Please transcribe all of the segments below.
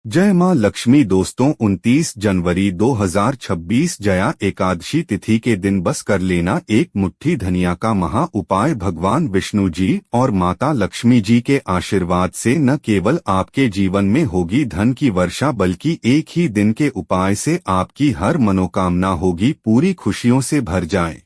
जय मां लक्ष्मी। दोस्तों 29 जनवरी 2026 जया एकादशी तिथि के दिन बस कर लेना एक मुट्ठी धनिया का महा उपाय। भगवान विष्णु जी और माता लक्ष्मी जी के आशीर्वाद से न केवल आपके जीवन में होगी धन की वर्षा, बल्कि एक ही दिन के उपाय से आपकी हर मनोकामना होगी पूरी, खुशियों से भर जाए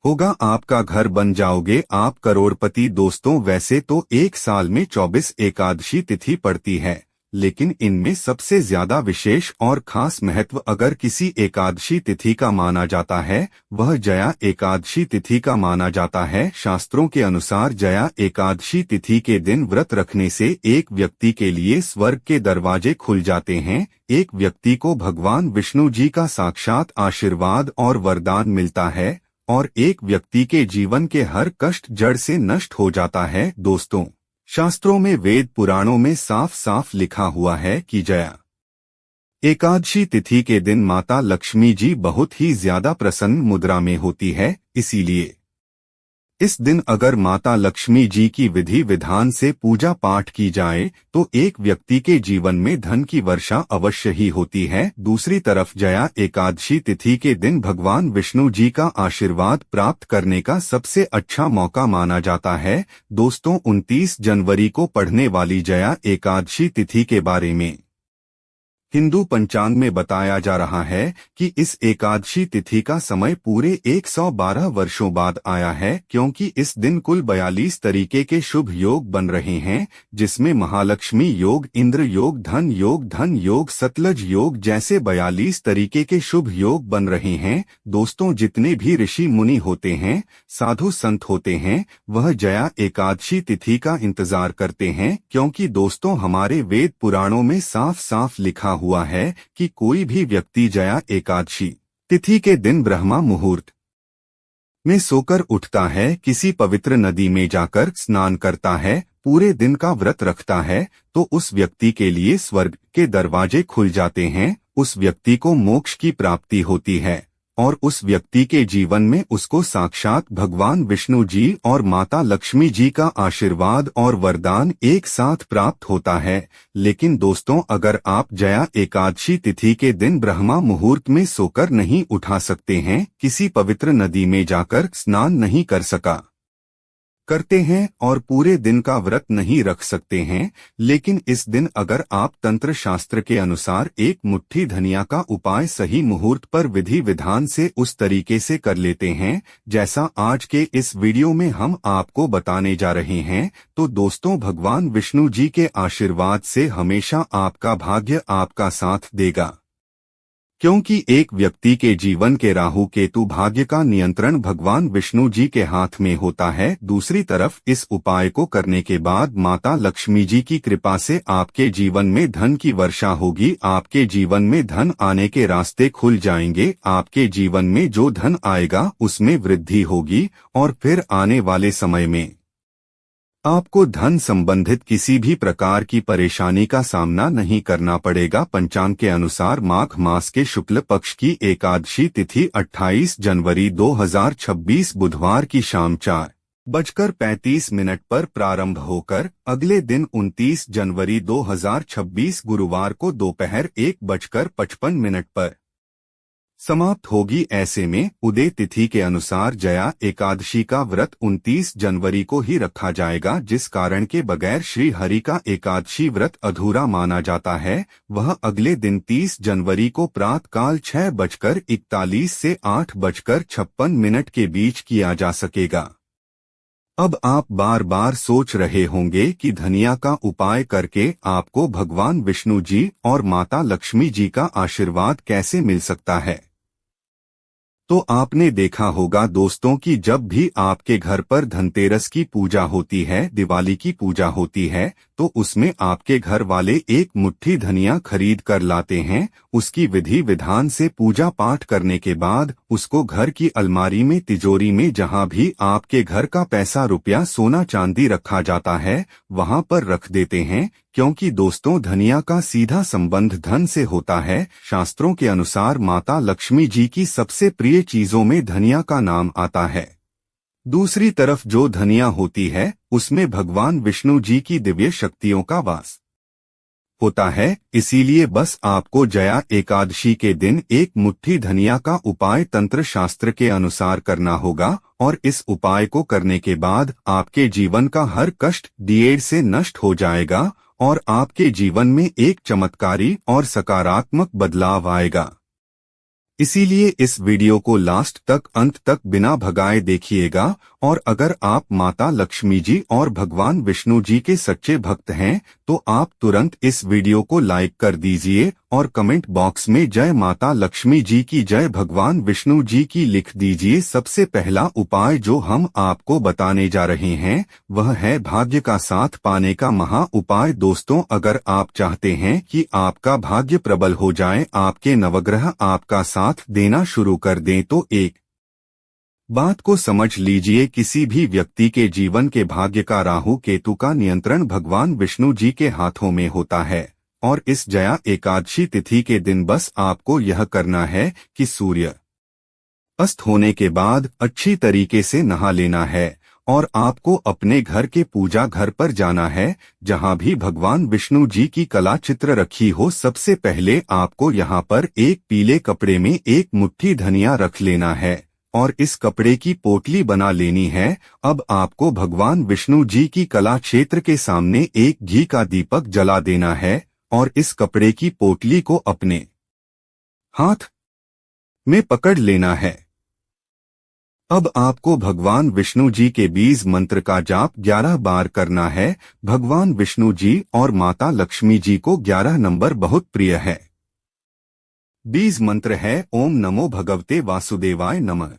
होगा आपका घर, बन जाओगे आप करोड़पति। दोस्तों वैसे तो एक साल में 24 एकादशी तिथि पड़ती है, लेकिन इनमें सबसे ज्यादा विशेष और खास महत्व अगर किसी एकादशी तिथि का माना जाता है, वह जया एकादशी तिथि का माना जाता है। शास्त्रों के अनुसार जया एकादशी तिथि के दिन व्रत रखने से एक व्यक्ति के लिए स्वर्ग के दरवाजे खुल जाते हैं, एक व्यक्ति को भगवान विष्णु जी का साक्षात आशीर्वाद और वरदान मिलता है और एक व्यक्ति के जीवन के हर कष्ट जड़ से नष्ट हो जाता है। दोस्तों शास्त्रों में, वेद पुराणों में साफ साफ लिखा हुआ है कि जया एकादशी तिथि के दिन माता लक्ष्मी जी बहुत ही ज्यादा प्रसन्न मुद्रा में होती है। इसीलिए इस दिन अगर माता लक्ष्मी जी की विधि विधान से पूजा पाठ की जाए तो एक व्यक्ति के जीवन में धन की वर्षा अवश्य ही होती है। दूसरी तरफ जया एकादशी तिथि के दिन भगवान विष्णु जी का आशीर्वाद प्राप्त करने का सबसे अच्छा मौका माना जाता है। दोस्तों 29 जनवरी को पढ़ने वाली जया एकादशी तिथि के बारे में हिंदू पंचांग में बताया जा रहा है कि इस एकादशी तिथि का समय पूरे 112 वर्षों बाद आया है, क्योंकि इस दिन कुल 42 तरीके के शुभ योग बन रहे हैं, जिसमें महालक्ष्मी योग, इंद्र योग, धन योग, सतलज योग जैसे 42 तरीके के शुभ योग बन रहे हैं। दोस्तों जितने भी ऋषि मुनि होते हैं, साधु संत होते हैं, वह जया एकादशी तिथि का इंतजार करते हैं, क्योंकि दोस्तों हमारे वेद पुराणों में साफ साफ लिखा हुआ है कि कोई भी व्यक्ति जया एकादशी तिथि के दिन ब्रह्मा मुहूर्त में सोकर उठता है, किसी पवित्र नदी में जाकर स्नान करता है, पूरे दिन का व्रत रखता है, तो उस व्यक्ति के लिए स्वर्ग के दरवाजे खुल जाते हैं, उस व्यक्ति को मोक्ष की प्राप्ति होती है और उस व्यक्ति के जीवन में उसको साक्षात भगवान विष्णु जी और माता लक्ष्मी जी का आशीर्वाद और वरदान एक साथ प्राप्त होता है। लेकिन दोस्तों अगर आप जया एकादशी तिथि के दिन ब्रह्मा मुहूर्त में सोकर नहीं उठा सकते हैं, किसी पवित्र नदी में जाकर स्नान नहीं करते हैं और पूरे दिन का व्रत नहीं रख सकते हैं, लेकिन इस दिन अगर आप तंत्र शास्त्र के अनुसार एक मुट्ठी धनिया का उपाय सही मुहूर्त पर विधि विधान से उस तरीके से कर लेते हैं जैसा आज के इस वीडियो में हम आपको बताने जा रहे हैं, तो दोस्तों भगवान विष्णु जी के आशीर्वाद से हमेशा आपका भाग्य आपका साथ देगा, क्योंकि एक व्यक्ति के जीवन के राहु केतु भाग्य का नियंत्रण भगवान विष्णु जी के हाथ में होता है। दूसरी तरफ इस उपाय को करने के बाद माता लक्ष्मी जी की कृपा से आपके जीवन में धन की वर्षा होगी, आपके जीवन में धन आने के रास्ते खुल जाएंगे, आपके जीवन में जो धन आएगा उसमें वृद्धि होगी और फिर आने वाले समय में आपको धन संबंधित किसी भी प्रकार की परेशानी का सामना नहीं करना पड़ेगा। पंचांग के अनुसार माघ मास के शुक्ल पक्ष की एकादशी तिथि 28 जनवरी 2026 बुधवार की शाम 4:35 पर प्रारंभ होकर अगले दिन 29 जनवरी 2026 गुरुवार को दोपहर 1:55 पर समाप्त होगी। ऐसे में उदय तिथि के अनुसार जया एकादशी का व्रत 29 जनवरी को ही रखा जाएगा, जिस कारण के बगैर श्री हरि का एकादशी व्रत अधूरा माना जाता है। वह अगले दिन 30 जनवरी को प्रातःकाल 6:41 से 8:56 के बीच किया जा सकेगा। अब आप बार बार सोच रहे होंगे कि धनिया का उपाय करके आपको भगवान विष्णु जी और माता लक्ष्मी जी का आशीर्वाद कैसे मिल सकता है। तो आपने देखा होगा दोस्तों कि जब भी आपके घर पर धनतेरस की पूजा होती है, दिवाली की पूजा होती है, तो उसमें आपके घर वाले एक मुट्ठी धनिया खरीद कर लाते हैं। उसकी विधि विधान से पूजा पाठ करने के बाद उसको घर की अलमारी में, तिजोरी में, जहां भी आपके घर का पैसा, रुपया, सोना चांदी रखा जाता है वहां पर रख देते हैं, क्योंकि दोस्तों धनिया का सीधा संबंध धन से होता है। शास्त्रों के अनुसार माता लक्ष्मी जी की सबसे प्रिय चीजों में धनिया का नाम आता है। दूसरी तरफ जो धनिया होती है उसमें भगवान विष्णु जी की दिव्य शक्तियों का वास होता है। इसीलिए बस आपको जया एकादशी के दिन एक मुट्ठी धनिया का उपाय तंत्र शास्त्र के अनुसार करना होगा, और इस उपाय को करने के बाद आपके जीवन का हर कष्ट देर से नष्ट हो जाएगा और आपके जीवन में एक चमत्कारी और सकारात्मक बदलाव आएगा। इसीलिए इस वीडियो को लास्ट तक अंत तक बिना भगाए देखिएगा। और अगर आप माता लक्ष्मी जी और भगवान विष्णु जी के सच्चे भक्त हैं तो आप तुरंत इस वीडियो को लाइक कर दीजिए और कमेंट बॉक्स में जय माता लक्ष्मी जी की जय भगवान विष्णु जी की लिख दीजिए। सबसे पहला उपाय जो हम आपको बताने जा रहे हैं वह है भाग्य का साथ पाने का महा उपाय। दोस्तों, अगर आप चाहते हैं कि आपका भाग्य प्रबल हो जाए, आपके नवग्रह आपका साथ देना शुरू कर दें, तो एक बात को समझ लीजिए, किसी भी व्यक्ति के जीवन के भाग्य का राहु केतु का नियंत्रण भगवान विष्णु जी के हाथों में होता है। और इस जया एकादशी तिथि के दिन बस आपको यह करना है कि सूर्य अस्त होने के बाद अच्छी तरीके से नहा लेना है और आपको अपने घर के पूजा घर पर जाना है जहां भी भगवान विष्णु जी की कला चित्र रखी हो। सबसे पहले आपको यहां पर एक पीले कपड़े में एक मुट्ठी धनिया रख लेना है और इस कपड़े की पोटली बना लेनी है। अब आपको भगवान विष्णु जी की कला क्षेत्र के सामने एक घी का दीपक जला देना है और इस कपड़े की पोटली को अपने हाथ में पकड़ लेना है। अब आपको भगवान विष्णु जी के बीज मंत्र का जाप 11 बार करना है। भगवान विष्णु जी और माता लक्ष्मी जी को 11 नंबर बहुत प्रिय है। बीज मंत्र है ओम नमो भगवते वासुदेवाय नमः।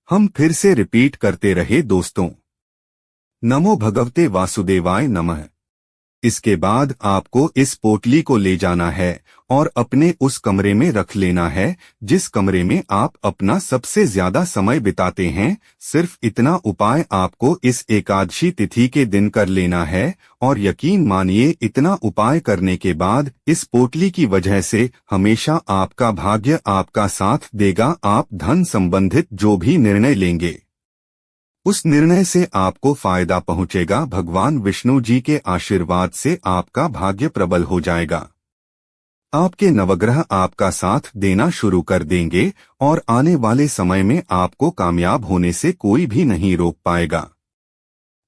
हम फिर से रिपीट करते रहे दोस्तों, नमो भगवते वासुदेवाय नमः। इसके बाद आपको इस पोटली को ले जाना है और अपने उस कमरे में रख लेना है जिस कमरे में आप अपना सबसे ज्यादा समय बिताते हैं। सिर्फ इतना उपाय आपको इस एकादशी तिथि के दिन कर लेना है और यकीन मानिए, इतना उपाय करने के बाद इस पोटली की वजह से हमेशा आपका भाग्य आपका साथ देगा। आप धन संबंधित जो भी निर्णय लेंगे उस निर्णय से आपको फायदा पहुंचेगा। भगवान विष्णु जी के आशीर्वाद से आपका भाग्य प्रबल हो जाएगा। आपके नवग्रह आपका साथ देना शुरू कर देंगे और आने वाले समय में आपको कामयाब होने से कोई भी नहीं रोक पाएगा।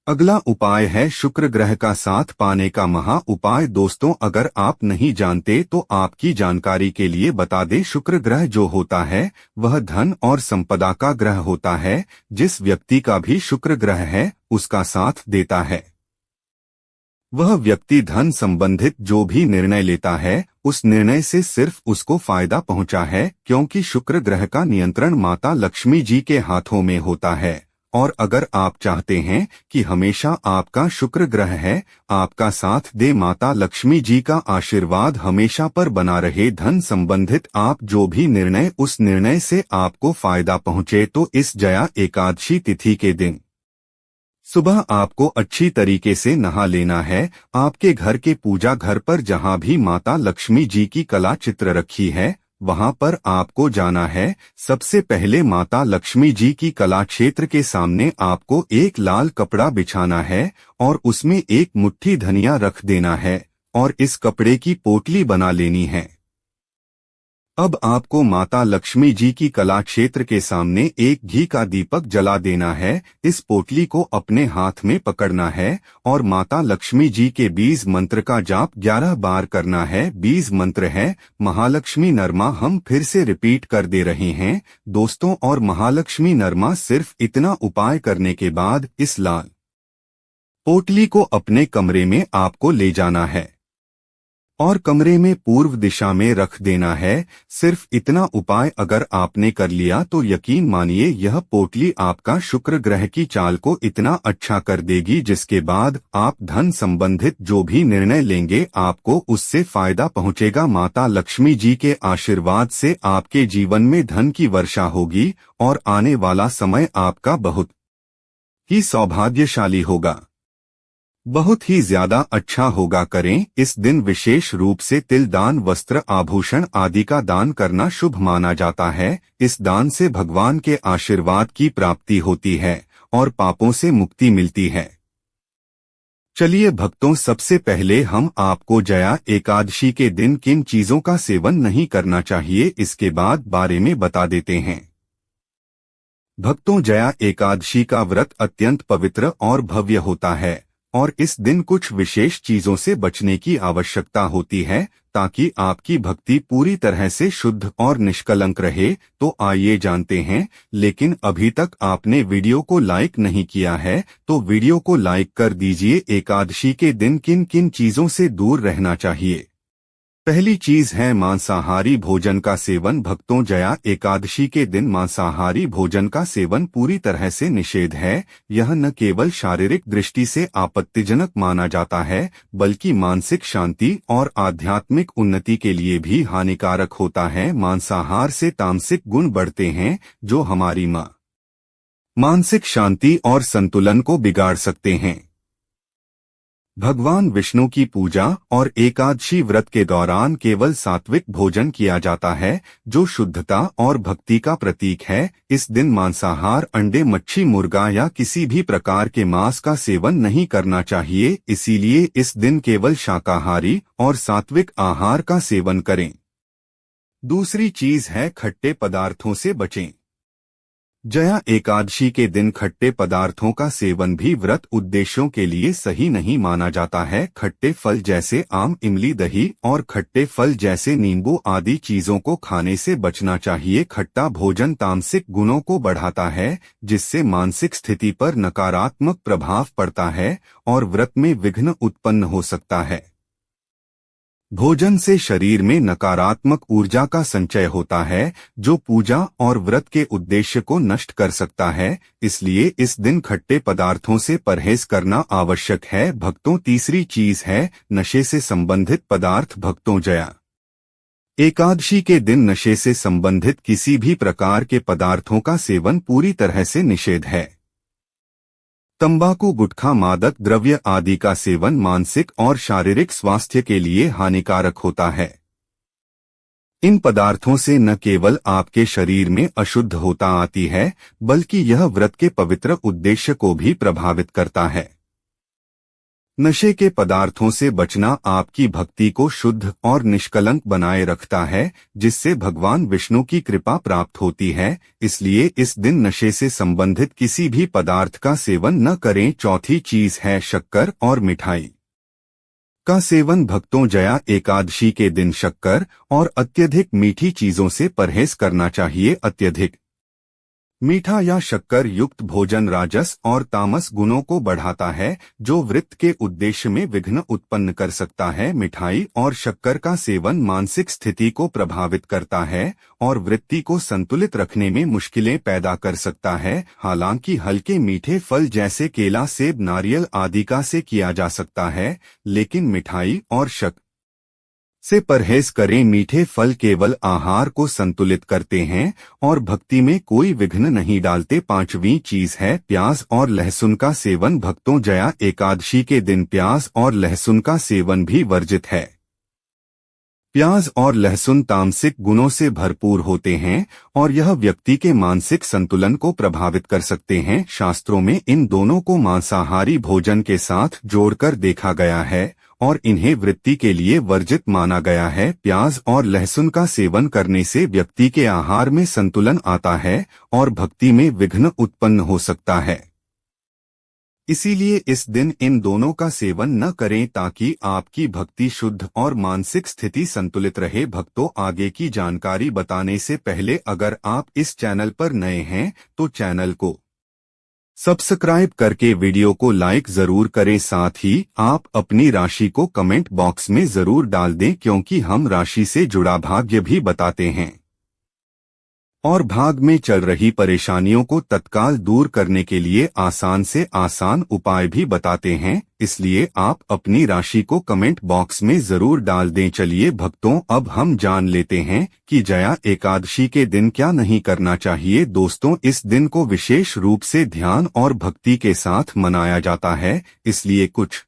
अगला उपाय है शुक्र ग्रह का साथ पाने का महा उपाय। दोस्तों, अगर आप नहीं जानते तो आपकी जानकारी के लिए बता दें, शुक्र ग्रह जो होता है वह धन और संपदा का ग्रह होता है। जिस व्यक्ति का भी शुक्र ग्रह है उसका साथ देता है, वह व्यक्ति धन संबंधित जो भी निर्णय लेता है उस निर्णय से सिर्फ उसको फायदा पहुंचा है, क्योंकि शुक्र ग्रह का नियंत्रण माता लक्ष्मी जी के हाथों में होता है। और अगर आप चाहते हैं कि हमेशा आपका शुक्र ग्रह है आपका साथ दे, माता लक्ष्मी जी का आशीर्वाद हमेशा पर बना रहे, धन संबंधित आप जो भी निर्णय उस निर्णय से आपको फायदा पहुंचे, तो इस जया एकादशी तिथि के दिन सुबह आपको अच्छी तरीके से नहा लेना है। आपके घर के पूजा घर पर जहां भी माता लक्ष्मी जी की कला चित्र रखी है वहां पर आपको जाना है। सबसे पहले माता लक्ष्मी जी की कला क्षेत्र के सामने आपको एक लाल कपड़ा बिछाना है और उसमें एक मुट्ठी धनिया रख देना है और इस कपड़े की पोटली बना लेनी है। अब आपको माता लक्ष्मी जी की कला क्षेत्र के सामने एक घी का दीपक जला देना है। इस पोटली को अपने हाथ में पकड़ना है और माता लक्ष्मी जी के बीज मंत्र का जाप 11 बार करना है। बीज मंत्र है महालक्ष्मी नरमा। हम फिर से रिपीट कर दे रहे हैं दोस्तों, और महालक्ष्मी नरमा सिर्फ इतना उपाय करने के बाद इस लाल पोटली को अपने कमरे में आपको ले जाना है और कमरे में पूर्व दिशा में रख देना है। सिर्फ इतना उपाय अगर आपने कर लिया तो यकीन मानिए यह पोटली आपका शुक्र ग्रह की चाल को इतना अच्छा कर देगी, जिसके बाद आप धन संबंधित जो भी निर्णय लेंगे आपको उससे फायदा पहुंचेगा। माता लक्ष्मी जी के आशीर्वाद से आपके जीवन में धन की वर्षा होगी और आने वाला समय आपका बहुत ही सौभाग्यशाली होगा, बहुत ही ज्यादा अच्छा होगा। करें इस दिन विशेष रूप से तिल दान, वस्त्र, आभूषण आदि का दान करना शुभ माना जाता है। इस दान से भगवान के आशीर्वाद की प्राप्ति होती है और पापों से मुक्ति मिलती है। चलिए भक्तों, सबसे पहले हम आपको जया एकादशी के दिन किन चीजों का सेवन नहीं करना चाहिए इसके बारे में बता देते हैं। भक्तों, जया एकादशी का व्रत अत्यंत पवित्र और भव्य होता है और इस दिन कुछ विशेष चीजों से बचने की आवश्यकता होती है ताकि आपकी भक्ति पूरी तरह से शुद्ध और निष्कलंक रहे। तो आइए जानते हैं, लेकिन अभी तक आपने वीडियो को लाइक नहीं किया है तो वीडियो को लाइक कर दीजिए। एकादशी के दिन किन किन चीजों से दूर रहना चाहिए। पहली चीज है मांसाहारी भोजन का सेवन। भक्तों, जया एकादशी के दिन मांसाहारी भोजन का सेवन पूरी तरह से निषेध है। यह न केवल शारीरिक दृष्टि से आपत्तिजनक माना जाता है बल्कि मानसिक शांति और आध्यात्मिक उन्नति के लिए भी हानिकारक होता है। मांसाहार से तामसिक गुण बढ़ते हैं जो हमारी मानसिक शांति और संतुलन को बिगाड़ सकते हैं। भगवान विष्णु की पूजा और एकादशी व्रत के दौरान केवल सात्विक भोजन किया जाता है जो शुद्धता और भक्ति का प्रतीक है। इस दिन मांसाहार, अंडे, मच्छी, मुर्गा या किसी भी प्रकार के मांस का सेवन नहीं करना चाहिए। इसीलिए इस दिन केवल शाकाहारी और सात्विक आहार का सेवन करें। दूसरी चीज है खट्टे पदार्थों से बचें। जया एकादशी के दिन खट्टे पदार्थों का सेवन भी व्रत उद्देश्यों के लिए सही नहीं माना जाता है। खट्टे फल जैसे आम, इमली, दही और खट्टे फल जैसे नींबू आदि चीजों को खाने से बचना चाहिए। खट्टा भोजन तामसिक गुणों को बढ़ाता है जिससे मानसिक स्थिति पर नकारात्मक प्रभाव पड़ता है और व्रत में विघ्न उत्पन्न हो सकता है। भोजन से शरीर में नकारात्मक ऊर्जा का संचय होता है जो पूजा और व्रत के उद्देश्य को नष्ट कर सकता है। इसलिए इस दिन खट्टे पदार्थों से परहेज करना आवश्यक है। भक्तों, तीसरी चीज है नशे से संबंधित पदार्थ। भक्तों, जया एकादशी के दिन नशे से संबंधित किसी भी प्रकार के पदार्थों का सेवन पूरी तरह से निषेध है। तंबाकू, गुटखा, मादक द्रव्य आदि का सेवन मानसिक और शारीरिक स्वास्थ्य के लिए हानिकारक होता है। इन पदार्थों से न केवल आपके शरीर में अशुद्धता आती है बल्कि यह व्रत के पवित्र उद्देश्य को भी प्रभावित करता है। नशे के पदार्थों से बचना आपकी भक्ति को शुद्ध और निष्कलंक बनाए रखता है जिससे भगवान विष्णु की कृपा प्राप्त होती है। इसलिए इस दिन नशे से संबंधित किसी भी पदार्थ का सेवन न करें। चौथी चीज है शक्कर और मिठाई का सेवन। भक्तों, जया एकादशी के दिन शक्कर और अत्यधिक मीठी चीजों से परहेज करना चाहिए। अत्यधिक मीठा या शक्कर युक्त भोजन राजस और तामस गुणों को बढ़ाता है जो व्रत के उद्देश्य में विघ्न उत्पन्न कर सकता है। मिठाई और शक्कर का सेवन मानसिक स्थिति को प्रभावित करता है और वृत्ति को संतुलित रखने में मुश्किलें पैदा कर सकता है। हालांकि हल्के मीठे फल जैसे केला, सेब, नारियल आदि का से किया जा सकता है, लेकिन मिठाई और शक्कर से परहेज करें। मीठे फल केवल आहार को संतुलित करते हैं और भक्ति में कोई विघ्न नहीं डालते। पांचवी चीज है प्याज और लहसुन का सेवन। भक्तों, जया एकादशी के दिन प्याज और लहसुन का सेवन भी वर्जित है। प्याज और लहसुन तामसिक गुणों से भरपूर होते हैं और यह व्यक्ति के मानसिक संतुलन को प्रभावित कर सकते हैं। शास्त्रों में इन दोनों को मांसाहारी भोजन के साथ जोड़कर देखा गया है और इन्हें वृत्ति के लिए वर्जित माना गया है। प्याज और लहसुन का सेवन करने से व्यक्ति के आहार में संतुलन आता है और भक्ति में विघ्न उत्पन्न हो सकता है। इसीलिए इस दिन इन दोनों का सेवन न करें ताकि आपकी भक्ति शुद्ध और मानसिक स्थिति संतुलित रहे। भक्तों, आगे की जानकारी बताने से पहले अगर आप इस चैनल पर नए हैं तो चैनल को सब्सक्राइब करके वीडियो को लाइक जरूर करें। साथ ही आप अपनी राशि को कमेंट बॉक्स में जरूर डाल दें क्योंकि हम राशि से जुड़ा भाग्य भी बताते हैं और भाग में चल रही परेशानियों को तत्काल दूर करने के लिए आसान से आसान उपाय भी बताते हैं। इसलिए आप अपनी राशि को कमेंट बॉक्स में जरूर डाल दें। चलिए भक्तों, अब हम जान लेते हैं कि जया एकादशी के दिन क्या नहीं करना चाहिए। दोस्तों, इस दिन को विशेष रूप से ध्यान और भक्ति के साथ मनाया जाता है, इसलिए कुछ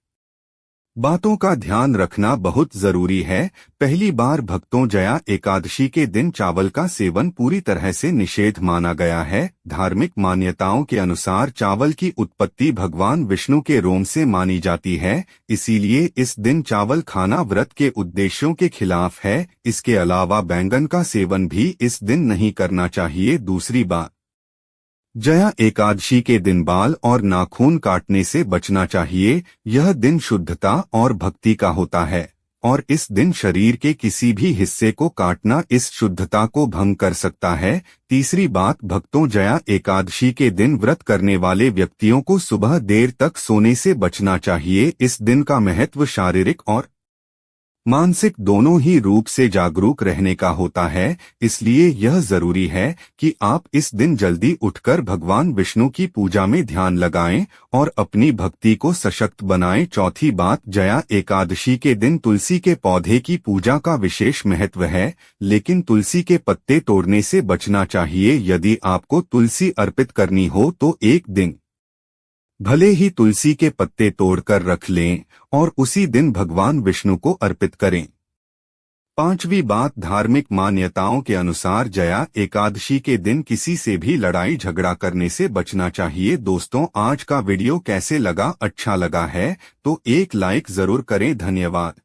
बातों का ध्यान रखना बहुत जरूरी है। पहली बार भक्तों जया एकादशी के दिन चावल का सेवन पूरी तरह से निषेध माना गया है। धार्मिक मान्यताओं के अनुसार चावल की उत्पत्ति भगवान विष्णु के रोम से मानी जाती है, इसीलिए इस दिन चावल खाना व्रत के उद्देश्यों के खिलाफ है। इसके अलावा बैंगन का सेवन भी इस दिन नहीं करना चाहिए। दूसरी बात, जया एकादशी के दिन बाल और नाखून काटने से बचना चाहिए। यह दिन शुद्धता और भक्ति का होता है और इस दिन शरीर के किसी भी हिस्से को काटना इस शुद्धता को भंग कर सकता है। तीसरी बात, भक्तों जया एकादशी के दिन व्रत करने वाले व्यक्तियों को सुबह देर तक सोने से बचना चाहिए। इस दिन का महत्व शारीरिक और मानसिक दोनों ही रूप से जागरूक रहने का होता है, इसलिए यह जरूरी है कि आप इस दिन जल्दी उठकर भगवान विष्णु की पूजा में ध्यान लगाएं और अपनी भक्ति को सशक्त बनाएं। चौथी बात, जया एकादशी के दिन तुलसी के पौधे की पूजा का विशेष महत्व है, लेकिन तुलसी के पत्ते तोड़ने से बचना चाहिए। यदि आपको तुलसी अर्पित करनी हो तो एक दिन भले ही तुलसी के पत्ते तोड़कर रख लें और उसी दिन भगवान विष्णु को अर्पित करें। पांचवी बात, धार्मिक मान्यताओं के अनुसार जया एकादशी के दिन किसी से भी लड़ाई झगड़ा करने से बचना चाहिए। दोस्तों, आज का वीडियो कैसे लगा? अच्छा लगा है तो एक लाइक जरूर करें। धन्यवाद।